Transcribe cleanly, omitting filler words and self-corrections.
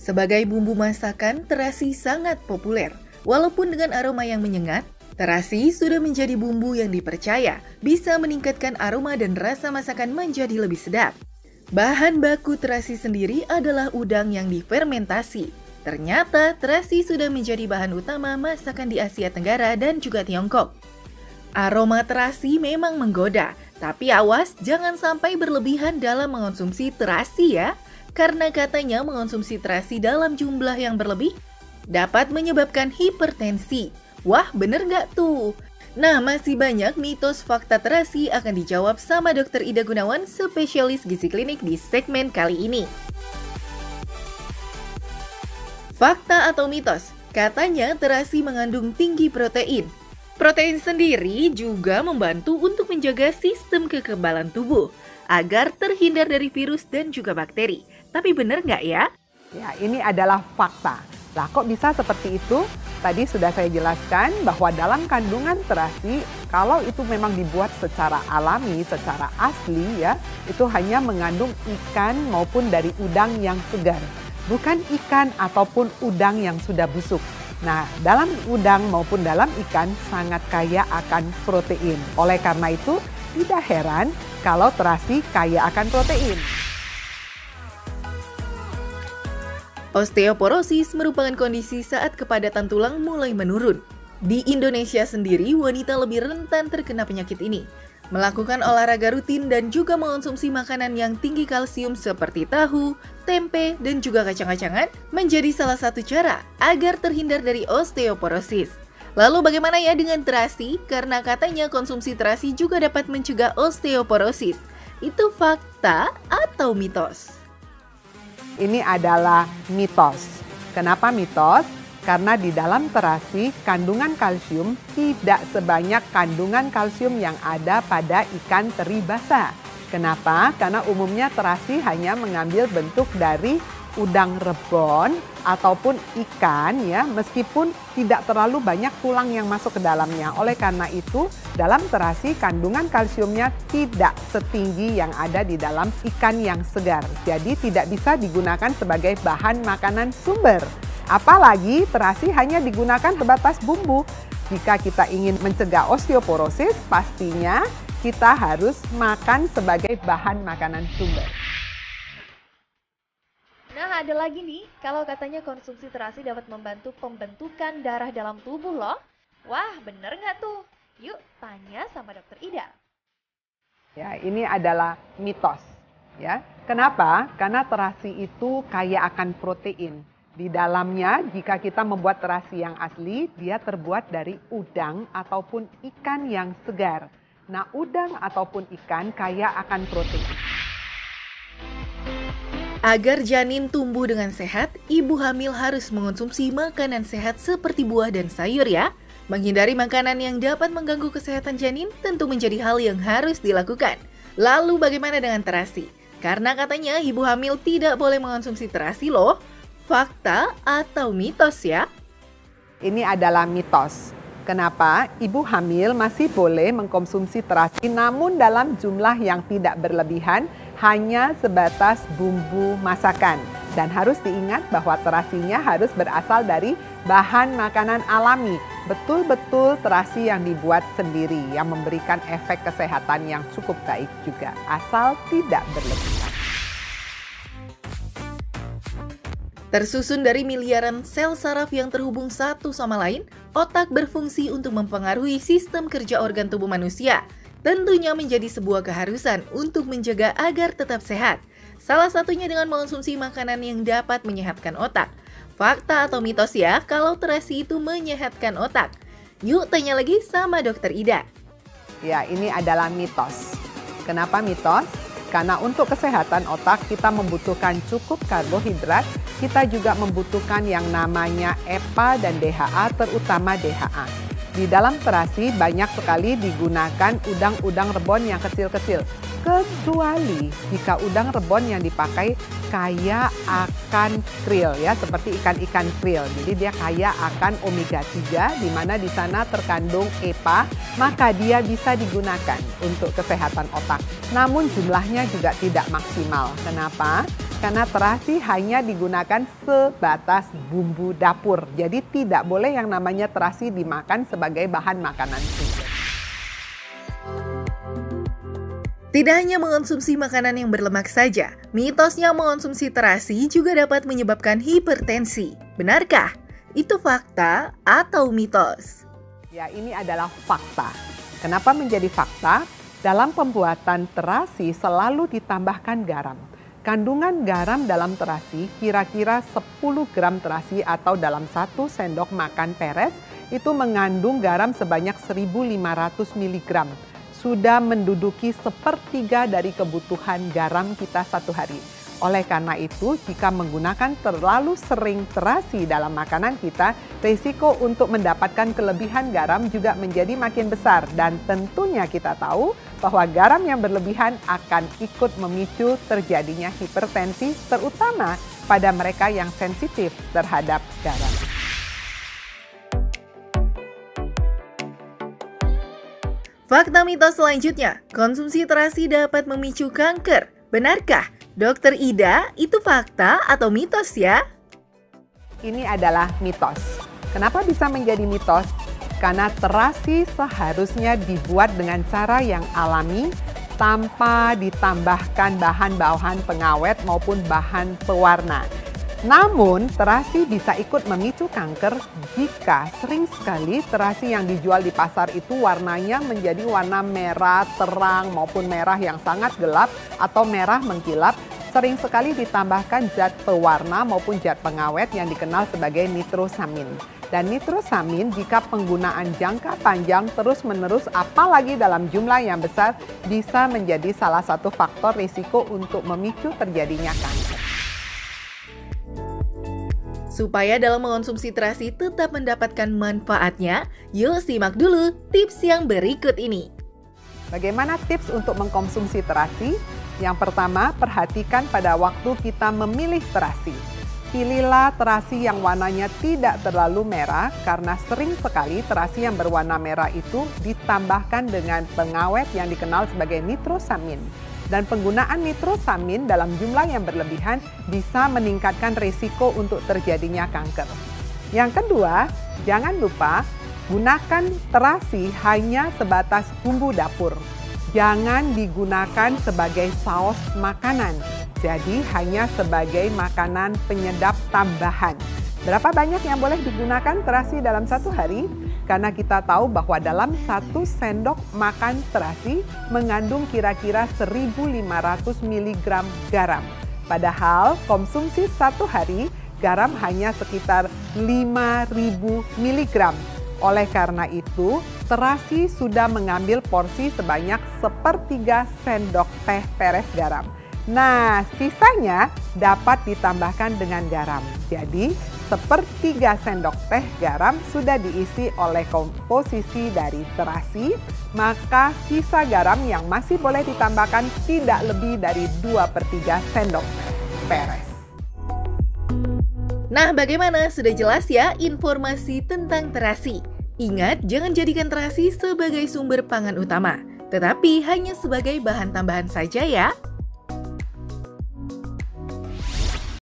Sebagai bumbu masakan, terasi sangat populer. Walaupun dengan aroma yang menyengat, terasi sudah menjadi bumbu yang dipercaya bisa meningkatkan aroma dan rasa masakan menjadi lebih sedap. Bahan baku terasi sendiri adalah udang yang difermentasi. Ternyata terasi sudah menjadi bahan utama masakan di Asia Tenggara dan juga Tiongkok. Aroma terasi memang menggoda, tapi awas jangan sampai berlebihan dalam mengonsumsi terasi ya. Karena katanya mengonsumsi terasi dalam jumlah yang berlebih dapat menyebabkan hipertensi. Wah, bener nggak tuh? Nah, masih banyak mitos fakta terasi akan dijawab sama Dr. Ida Gunawan, spesialis gizi klinik di segmen kali ini. Fakta atau mitos? Katanya terasi mengandung tinggi protein. Protein sendiri juga membantu untuk menjaga sistem kekebalan tubuh agar terhindar dari virus dan juga bakteri. Tapi benar nggak ya? Ya, ini adalah fakta. Lah, kok bisa seperti itu? Tadi sudah saya jelaskan bahwa dalam kandungan terasi, kalau itu memang dibuat secara alami, secara asli ya, itu hanya mengandung ikan maupun dari udang yang segar. Bukan ikan ataupun udang yang sudah busuk. Nah, dalam udang maupun dalam ikan sangat kaya akan protein. Oleh karena itu, tidak heran kalau terasi kaya akan protein. Osteoporosis merupakan kondisi saat kepadatan tulang mulai menurun. Di Indonesia sendiri, wanita lebih rentan terkena penyakit ini. Melakukan olahraga rutin dan juga mengonsumsi makanan yang tinggi kalsium seperti tahu, tempe, dan juga kacang-kacangan menjadi salah satu cara agar terhindar dari osteoporosis. Lalu bagaimana ya dengan terasi? Karena katanya konsumsi terasi juga dapat mencegah osteoporosis. Itu fakta atau mitos? Ini adalah mitos. Kenapa mitos? Karena di dalam terasi kandungan kalsium tidak sebanyak kandungan kalsium yang ada pada ikan teri basah. Kenapa? Karena umumnya terasi hanya mengambil bentuk dari udang rebon ataupun ikan ya, meskipun tidak terlalu banyak tulang yang masuk ke dalamnya. Oleh karena itu, dalam terasi kandungan kalsiumnya tidak setinggi yang ada di dalam ikan yang segar. Jadi tidak bisa digunakan sebagai bahan makanan sumber. Apalagi terasi hanya digunakan sebatas bumbu. Jika kita ingin mencegah osteoporosis, pastinya kita harus makan sebagai bahan makanan sumber. Nah, ada lagi nih, kalau katanya konsumsi terasi dapat membantu pembentukan darah dalam tubuh loh. Wah, bener nggak tuh? Yuk, tanya sama Dokter Ida. Ya, ini adalah mitos. Ya, kenapa? Karena terasi itu kaya akan protein. Di dalamnya, jika kita membuat terasi yang asli, dia terbuat dari udang ataupun ikan yang segar. Nah, udang ataupun ikan kaya akan protein. Agar janin tumbuh dengan sehat, ibu hamil harus mengonsumsi makanan sehat seperti buah dan sayur ya. Menghindari makanan yang dapat mengganggu kesehatan janin tentu menjadi hal yang harus dilakukan. Lalu bagaimana dengan terasi? Karena katanya ibu hamil tidak boleh mengonsumsi terasi loh. Fakta atau mitos ya? Ini adalah mitos. Kenapa? Ibu hamil masih boleh mengkonsumsi terasi namun dalam jumlah yang tidak berlebihan, hanya sebatas bumbu masakan. Dan harus diingat bahwa terasinya harus berasal dari bahan makanan alami. Betul-betul terasi yang dibuat sendiri yang memberikan efek kesehatan yang cukup baik juga. Asal tidak berlebihan. Tersusun dari miliaran sel saraf yang terhubung satu sama lain, otak berfungsi untuk mempengaruhi sistem kerja organ tubuh manusia. Tentunya menjadi sebuah keharusan untuk menjaga agar tetap sehat. Salah satunya dengan mengonsumsi makanan yang dapat menyehatkan otak. Fakta atau mitos ya kalau terasi itu menyehatkan otak? Yuk tanya lagi sama Dokter Ida. Ya, ini adalah mitos. Kenapa mitos? Karena untuk kesehatan otak kita membutuhkan cukup karbohidrat, kita juga membutuhkan yang namanya EPA dan DHA, terutama DHA. Di dalam terasi banyak sekali digunakan udang-udang rebon yang kecil-kecil. Kecuali jika udang rebon yang dipakai kaya akan krill ya, seperti ikan-ikan krill. Jadi dia kaya akan omega 3 di mana di sana terkandung EPA, maka dia bisa digunakan untuk kesehatan otak. Namun jumlahnya juga tidak maksimal. Kenapa? karena terasi hanya digunakan sebatas bumbu dapur. Jadi tidak boleh yang namanya terasi dimakan sebagai bahan makanan sumber. Tidak hanya mengonsumsi makanan yang berlemak saja, mitosnya mengonsumsi terasi juga dapat menyebabkan hipertensi. Benarkah? Itu fakta atau mitos? Ya, ini adalah fakta. Kenapa menjadi fakta? Dalam pembuatan terasi selalu ditambahkan garam. Kandungan garam dalam terasi kira-kira 10 gram terasi atau dalam 1 sendok makan peres itu mengandung garam sebanyak 1.500 mg. Sudah menduduki 1/3 dari kebutuhan garam kita satu hari. Oleh karena itu, jika menggunakan terlalu sering terasi dalam makanan kita, risiko untuk mendapatkan kelebihan garam juga menjadi makin besar. Dan tentunya kita tahu bahwa garam yang berlebihan akan ikut memicu terjadinya hipertensi, terutama pada mereka yang sensitif terhadap garam. Fakta mitos selanjutnya, konsumsi terasi dapat memicu kanker. Benarkah? Dokter Ida, itu fakta atau mitos ya? Ini adalah mitos. Kenapa bisa menjadi mitos? Karena terasi seharusnya dibuat dengan cara yang alami tanpa ditambahkan bahan-bahan pengawet maupun bahan pewarna. Namun, terasi bisa ikut memicu kanker jika sering sekali terasi yang dijual di pasar itu warnanya menjadi warna merah terang maupun merah yang sangat gelap atau merah mengkilap. Sering sekali ditambahkan zat pewarna maupun zat pengawet yang dikenal sebagai nitrosamin. Dan nitrosamin jika penggunaan jangka panjang terus-menerus apalagi dalam jumlah yang besar bisa menjadi salah satu faktor risiko untuk memicu terjadinya kanker. Supaya dalam mengonsumsi terasi tetap mendapatkan manfaatnya, yuk simak dulu tips yang berikut ini. Bagaimana tips untuk mengkonsumsi terasi? Yang pertama, perhatikan pada waktu kita memilih terasi. Pilihlah terasi yang warnanya tidak terlalu merah karena sering sekali terasi yang berwarna merah itu ditambahkan dengan pengawet yang dikenal sebagai nitrosamin. Dan penggunaan nitrosamin dalam jumlah yang berlebihan bisa meningkatkan risiko untuk terjadinya kanker. Yang kedua, jangan lupa gunakan terasi hanya sebatas bumbu dapur. Jangan digunakan sebagai saus makanan, jadi hanya sebagai makanan penyedap tambahan. Berapa banyak yang boleh digunakan terasi dalam satu hari? Karena kita tahu bahwa dalam 1 sendok makan terasi mengandung kira-kira 1.500 mg garam. Padahal konsumsi satu hari garam hanya sekitar 5.000 mg. Oleh karena itu, terasi sudah mengambil porsi sebanyak 1/3 sendok teh peres garam. Nah, sisanya dapat ditambahkan dengan garam. Jadi, 1/3 sendok teh garam sudah diisi oleh komposisi dari terasi, maka sisa garam yang masih boleh ditambahkan tidak lebih dari 2/3 sendok teh peres. Nah, bagaimana? Sudah jelas ya informasi tentang terasi. Ingat, jangan jadikan terasi sebagai sumber pangan utama, tetapi hanya sebagai bahan tambahan saja ya.